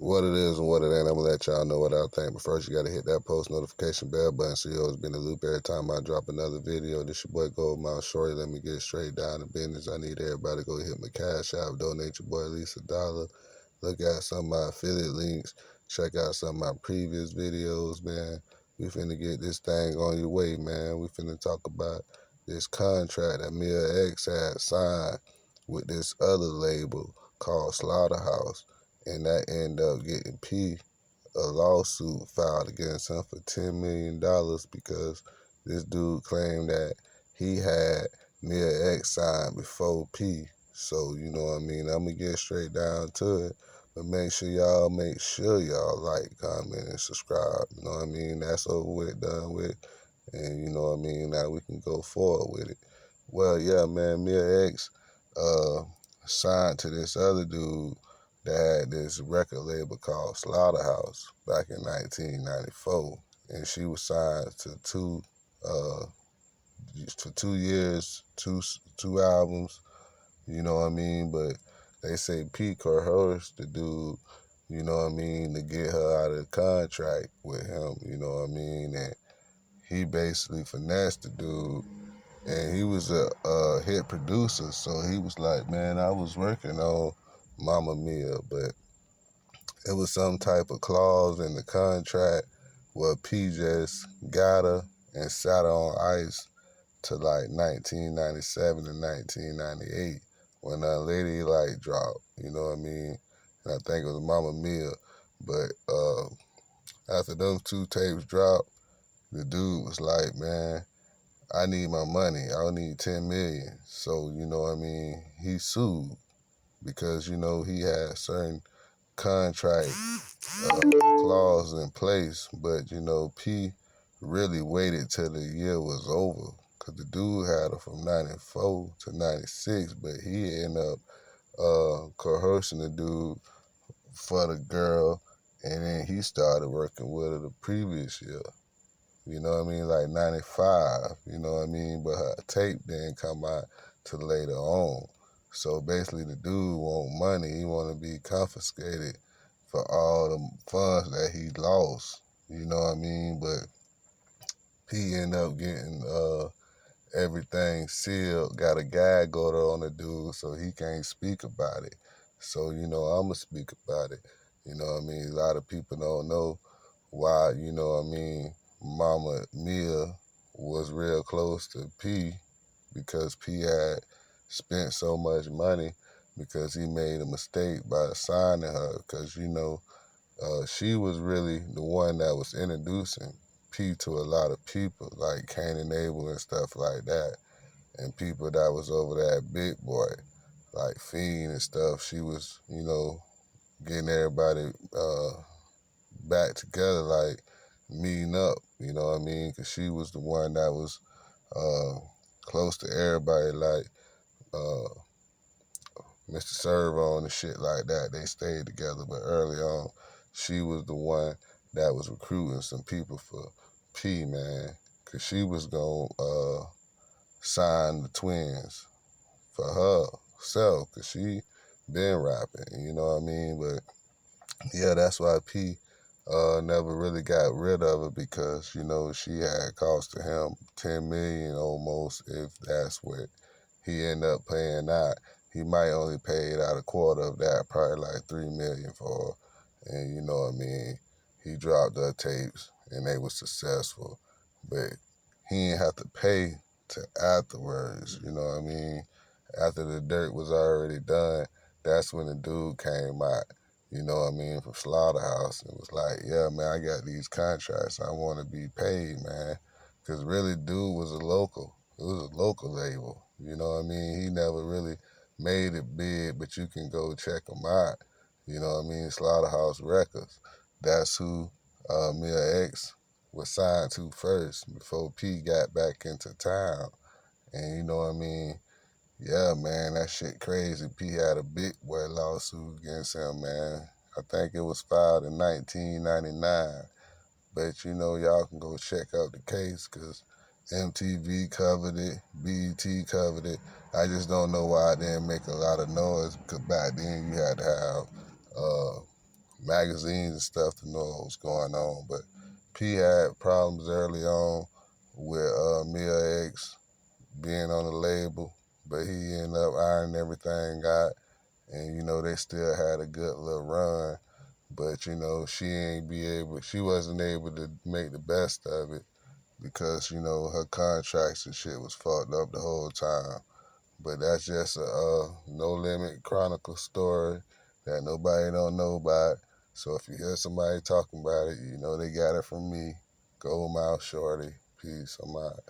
what it is and what it ain't. I'm gonna let y'all know what I think. But first, you gotta hit that post notification bell button so you always be in the loop every time I drop another video. This your boy Goldmouth Shorty. Let me get straight down to business. I need everybody to go hit my cash app, donate your boy at least $1. Look at some of my affiliate links. Check out some of my previous videos, man. We finna get this thing on your way, man. We finna talk about this contract that Mia X had signed with this other label called Slaughterhouse, and that ended up getting P a lawsuit filed against him for $10 million because this dude claimed that he had Mia X signed before P. So, you know what I mean? I'm going to get straight down to it. But make sure y'all like, comment, and subscribe. You know what I mean? That's over with, done with. And you know what I mean? Now we can go forward with it. Well, yeah, man, Mia X signed to this other dude that had this record label called Slaughterhouse back in 1994. And she was signed to for 2 years, two albums, you know what I mean? But they say P coerced the dude, you know what I mean, to get her out of the contract with him, you know what I mean? And he basically finessed the dude, and he was a hit producer, so he was like, man, I was working on Mamma Mia, but it was some type of clause in the contract where P just got her and sat her on ice to like 1997 and 1998 when Lady Light dropped, you know what I mean? And I think it was Mamma Mia, but after those two tapes dropped, the dude was like, man, I need my money. I need 10 million. So, you know what I mean? He sued because, you know, he had certain contract clause in place, but, you know, P really waited till the year was over because the dude had her from 94 to 96, but he ended up coercing the dude for the girl, and then he started working with her the previous year. You know what I mean? Like 95, you know what I mean? But her tape didn't come out till later on. So basically the dude want money. He want to be confiscated for all the funds that he lost. You know what I mean? But he ended up getting everything sealed, got a gag order on the dude so he can't speak about it. So, you know, I'm going to speak about it. You know what I mean? A lot of people don't know why, you know what I mean, Mama Mia was real close to P because P had spent so much money because he made a mistake by signing her because, you know, she was really the one that was introducing P to a lot of people like Cain and Abel and stuff like that, and people that was over there at Big Boy, like Fiend and stuff. She was, you know, getting everybody back together, like meeting up, you know what I mean? Because she was the one that was close to everybody, like Mr. Servo and shit like that. They stayed together, but early on, she was the one that was recruiting some people for P, man, because she was going to sign the twins for herself, because she been rapping, you know what I mean? But yeah, that's why P never really got rid of her because, you know, she had costed him 10 million almost, if that's what he ended up paying out. He might only paid out a quarter of that, probably like 3 million for her. And you know what I mean? He dropped her tapes and they were successful. But he didn't have to pay to afterwards, you know what I mean? After the dirt was already done, that's when the dude came out, you know what I mean, from Slaughterhouse, and was like, yeah, man, I got these contracts. I want to be paid, man. Because really, dude was a local. It was a local label, you know what I mean? He never really made it big, but you can go check him out, you know what I mean? Slaughterhouse Records. That's who Mia X was signed to first before P got back into town. And you know what I mean? Yeah, man, that shit crazy. P had a Big Boy lawsuit against him, man. I think it was filed in 1999. But, you know, y'all can go check out the case because MTV covered it, BET covered it. I just don't know why it didn't make a lot of noise because back then you had to have magazines and stuff to know what was going on. But P had problems early on with Mia X being on the label, but he ended up ironing everything out, and they still had a good little run. But she wasn't able to make the best of it because her contracts and shit was fucked up the whole time. But that's just a No Limit Chronicle story that nobody don't know about. So if you hear somebody talking about it, they got it from me. Go mouth shorty. Peace. I'm out.